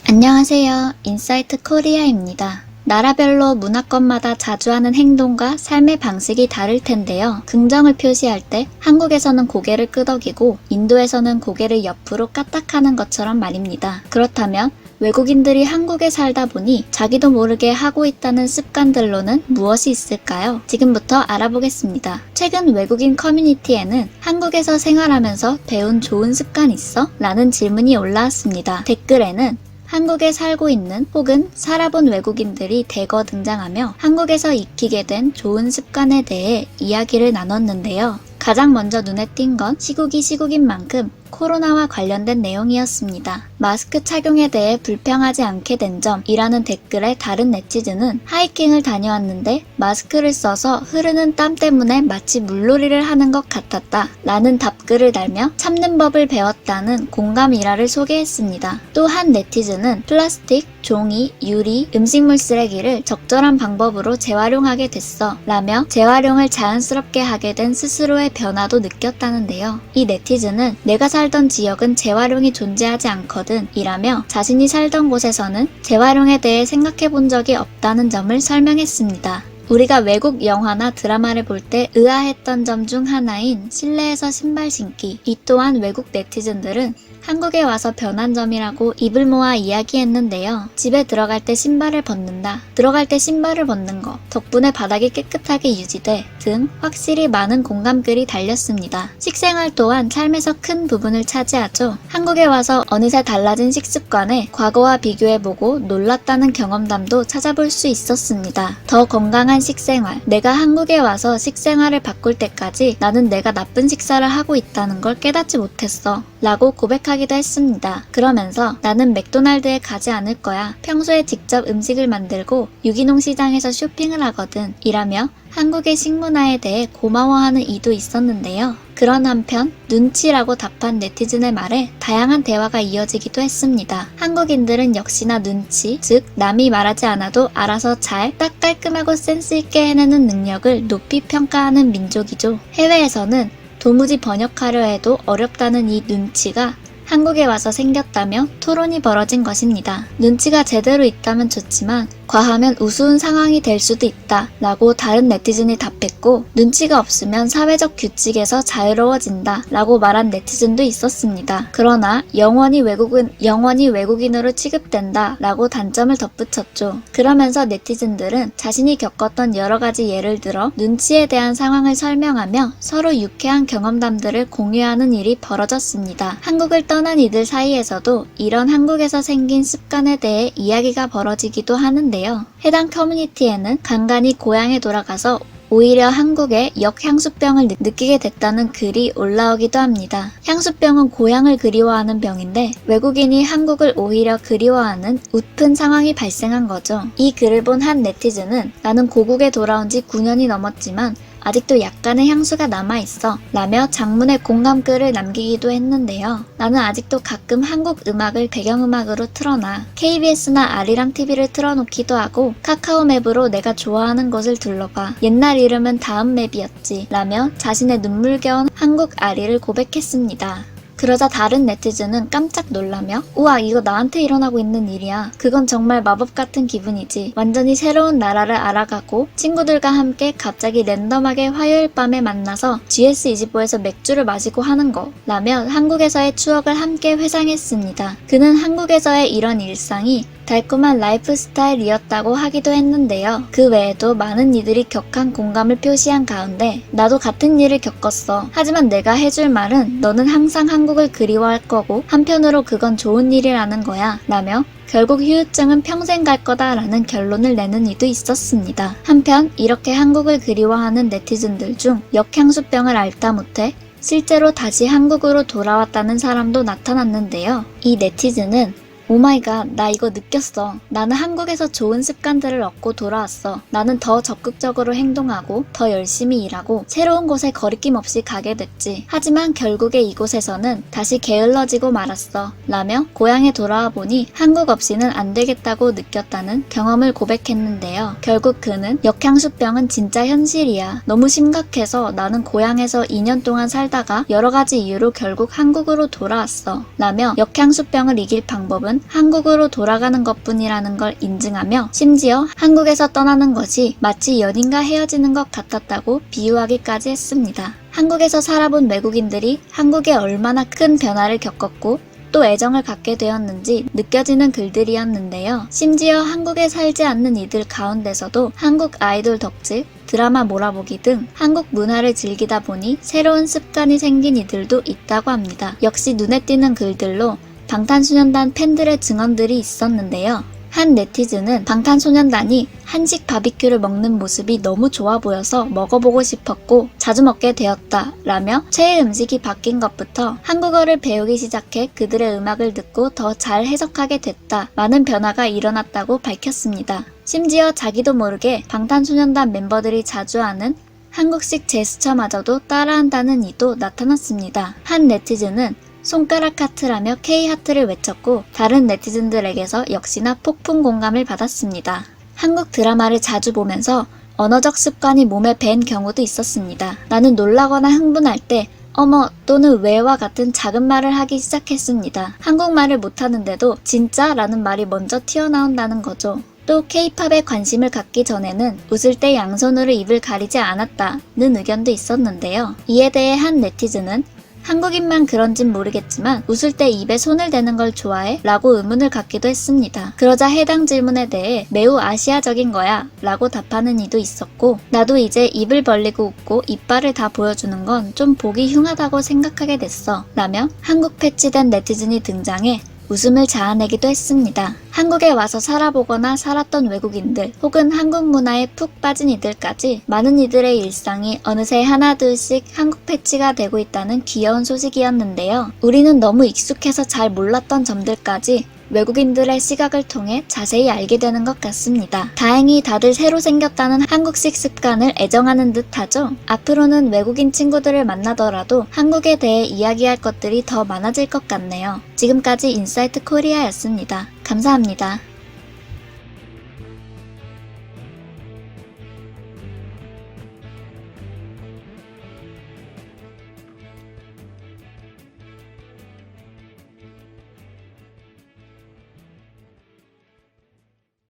안녕하세요. 인사이트 코리아입니다. 나라별로 문화권마다 자주 하는 행동과 삶의 방식이 다를 텐데요. 긍정을 표시할 때 한국에서는 고개를 끄덕이고 인도에서는 고개를 옆으로 까딱하는 것처럼 말입니다. 그렇다면 외국인들이 한국에 살다 보니 자기도 모르게 하고 있다는 습관들로는 무엇이 있을까요? 지금부터 알아보겠습니다. 최근 외국인 커뮤니티에는 한국에서 생활하면서 배운 좋은 습관 있어? 라는 질문이 올라왔습니다. 댓글에는 한국에 살고 있는 혹은 살아본 외국인들이 대거 등장하며 한국에서 익히게 된 좋은 습관에 대해 이야기를 나눴는데요. 가장 먼저 눈에 띈 건 시국인 만큼 코로나와 관련된 내용이었습니다. 마스크 착용에 대해 불평하지 않게 된 점이라는 댓글에 다른 네티즌은 하이킹을 다녀왔는데 마스크를 써서 흐르는 땀 때문에 마치 물놀이를 하는 것 같았다 라는 답글을 달며 참는 법을 배웠다는 공감 일화를 소개했습니다. 또 한 네티즌은 플라스틱, 종이, 유리, 음식물 쓰레기를 적절한 방법으로 재활용하게 됐어 라며 재활용을 자연스럽게 하게 된 스스로의 변화도 느꼈다는데요. 이 네티즌은 내가 살던 지역은 재활용이 존재하지 않거든 이라며 자신이 살던 곳에서는 재활용에 대해 생각해 본 적이 없다는 점을 설명했습니다. 우리가 외국 영화나 드라마를 볼 때 의아했던 점 중 하나인 실내에서 신발 신기. 이 또한 외국 네티즌들은 한국에 와서 변한 점이라고 입을 모아 이야기했는데요. 집에 들어갈 때 신발을 벗는다. 들어갈 때 신발을 벗는 거. 덕분에 바닥이 깨끗하게 유지돼 등 확실히 많은 공감글이 달렸습니다. 식생활 또한 삶에서 큰 부분을 차지하죠. 한국에 와서 어느새 달라진 식습관에 과거와 비교해보고 놀랐다는 경험담도 찾아볼 수 있었습니다. 더 건강한 식생활. 내가 한국에 와서 식생활을 바꿀 때까지 나는 내가 나쁜 식사를 하고 있다는 걸 깨닫지 못했어. 라고 고백하기도 했습니다. 그러면서 나는 맥도날드에 가지 않을 거야. 평소에 직접 음식을 만들고 유기농 시장에서 쇼핑을 하거든. 이라며 한국의 식문화에 대해 고마워하는 이도 있었는데요. 그런 한편 눈치라고 답한 네티즌의 말에 다양한 대화가 이어지기도 했습니다. 한국인들은 역시나 눈치, 즉 남이 말하지 않아도 알아서 잘 딱 깔끔하고 센스 있게 해내는 능력을 높이 평가하는 민족이죠. 해외에서는 도무지 번역하려 해도 어렵다는 이 눈치가 한국에 와서 생겼다며 토론이 벌어진 것입니다. 눈치가 제대로 있다면 좋지만 과하면 우스운 상황이 될 수도 있다 라고 다른 네티즌이 답했고 눈치가 없으면 사회적 규칙에서 자유로워진다 라고 말한 네티즌도 있었습니다. 그러나 영원히 외국인으로 취급된다 라고 단점을 덧붙였죠. 그러면서 네티즌들은 자신이 겪었던 여러가지 예를 들어 눈치에 대한 상황을 설명하며 서로 유쾌한 경험담들을 공유하는 일이 벌어졌습니다. 한국을 떠난 이들 사이에서도 이런 한국에서 생긴 습관에 대해 이야기가 벌어지기도 하는데 해당 커뮤니티에는 간간히 고향에 돌아가서 오히려 한국의 역향수병을 느끼게 됐다는 글이 올라오기도 합니다. 향수병은 고향을 그리워하는 병인데 외국인이 한국을 오히려 그리워하는 웃픈 상황이 발생한 거죠. 이 글을 본 한 네티즌은 나는 고국에 돌아온 지 9년이 넘었지만 아직도 약간의 향수가 남아있어 라며 장문의 공감글을 남기기도 했는데요. 나는 아직도 가끔 한국 음악을 배경음악으로 틀어놔. KBS나 아리랑 TV를 틀어놓기도 하고 카카오 맵으로 내가 좋아하는 곳을 둘러봐. 옛날 이름은 다음 맵이었지 라며 자신의 눈물겨운 한국 아리를 고백했습니다. 그러자 다른 네티즌은 깜짝 놀라며 우와 이거 나한테 일어나고 있는 일이야. 그건 정말 마법 같은 기분이지. 완전히 새로운 나라를 알아가고 친구들과 함께 갑자기 랜덤하게 화요일 밤에 만나서 GS25에서 맥주를 마시고 하는 거 라며 한국에서의 추억을 함께 회상했습니다. 그는 한국에서의 이런 일상이 달콤한 라이프 스타일이었다고 하기도 했는데요. 그 외에도 많은 이들이 격한 공감을 표시한 가운데 나도 같은 일을 겪었어. 하지만 내가 해줄 말은 너는 항상 한국을 그리워할 거고 한편으로 그건 좋은 일이라는 거야 라며 결국 후유증은 평생 갈 거다라는 결론을 내는 이도 있었습니다. 한편 이렇게 한국을 그리워하는 네티즌들 중 역향수병을 앓다 못해 실제로 다시 한국으로 돌아왔다는 사람도 나타났는데요. 이 네티즌은 오마이갓 나 이거 느꼈어. 나는 한국에서 좋은 습관들을 얻고 돌아왔어. 나는 더 적극적으로 행동하고 더 열심히 일하고 새로운 곳에 거리낌 없이 가게 됐지. 하지만 결국에 이곳에서는 다시 게을러지고 말았어 라며 고향에 돌아와 보니 한국 없이는 안 되겠다고 느꼈다는 경험을 고백했는데요. 결국 그는 역향수병은 진짜 현실이야. 너무 심각해서 나는 고향에서 2년 동안 살다가 여러 가지 이유로 결국 한국으로 돌아왔어 라며 역향수병을 이길 방법은 목적은 한국으로 돌아가는 것뿐이라는 걸 인증하며 심지어 한국에서 떠나는 것이 마치 연인과 헤어지는 것 같았다고 비유하기까지 했습니다. 한국에서 살아본 외국인들이 한국에 얼마나 큰 변화를 겪었고 또 애정을 갖게 되었는지 느껴지는 글들이었는데요. 심지어 한국에 살지 않는 이들 가운데서도 한국 아이돌 덕질, 드라마 몰아보기 등 한국 문화를 즐기다 보니 새로운 습관이 생긴 이들도 있다고 합니다. 역시 눈에 띄는 글들로 방탄소년단 팬들의 증언들이 있었는데요. 한 네티즌은 방탄소년단이 한식 바비큐를 먹는 모습이 너무 좋아 보여서 먹어보고 싶었고 자주 먹게 되었다 라며 최애 음식이 바뀐 것부터 한국어를 배우기 시작해 그들의 음악을 듣고 더 잘 해석하게 됐다. 많은 변화가 일어났다고 밝혔습니다. 심지어 자기도 모르게 방탄소년단 멤버들이 자주 하는 한국식 제스처마저도 따라한다는 이도 나타났습니다. 한 네티즌은 손가락 하트라며 K하트를 외쳤고 다른 네티즌들에게서 역시나 폭풍 공감을 받았습니다. 한국 드라마를 자주 보면서 언어적 습관이 몸에 밴 경우도 있었습니다. 나는 놀라거나 흥분할 때 어머 또는 왜와 같은 작은 말을 하기 시작했습니다. 한국말을 못하는데도 진짜 라는 말이 먼저 튀어나온다는 거죠. 또 K-팝에 관심을 갖기 전에는 웃을 때 양손으로 입을 가리지 않았다는 의견도 있었는데요. 이에 대해 한 네티즌은 한국인만 그런진 모르겠지만 웃을 때 입에 손을 대는 걸 좋아해? 라고 의문을 갖기도 했습니다. 그러자 해당 질문에 대해 매우 아시아적인 거야 라고 답하는 이도 있었고 나도 이제 입을 벌리고 웃고 이빨을 다 보여주는 건 좀 보기 흉하다고 생각하게 됐어 라며 한국 패치된 네티즌이 등장해 웃음을 자아내기도 했습니다. 한국에 와서 살아보거나 살았던 외국인들 혹은 한국 문화에 푹 빠진 이들까지 많은 이들의 일상이 어느새 하나둘씩 한국 패치가 되고 있다는 귀여운 소식이었는데요. 우리는 너무 익숙해서 잘 몰랐던 점들까지 외국인들의 시각을 통해 자세히 알게 되는 것 같습니다. 다행히 다들 새로 생겼다는 한국식 습관을 애정하는 듯하죠. 앞으로는 외국인 친구들을 만나더라도 한국에 대해 이야기할 것들이 더 많아질 것 같네요. 지금까지 인사이트 코리아였습니다. 감사합니다.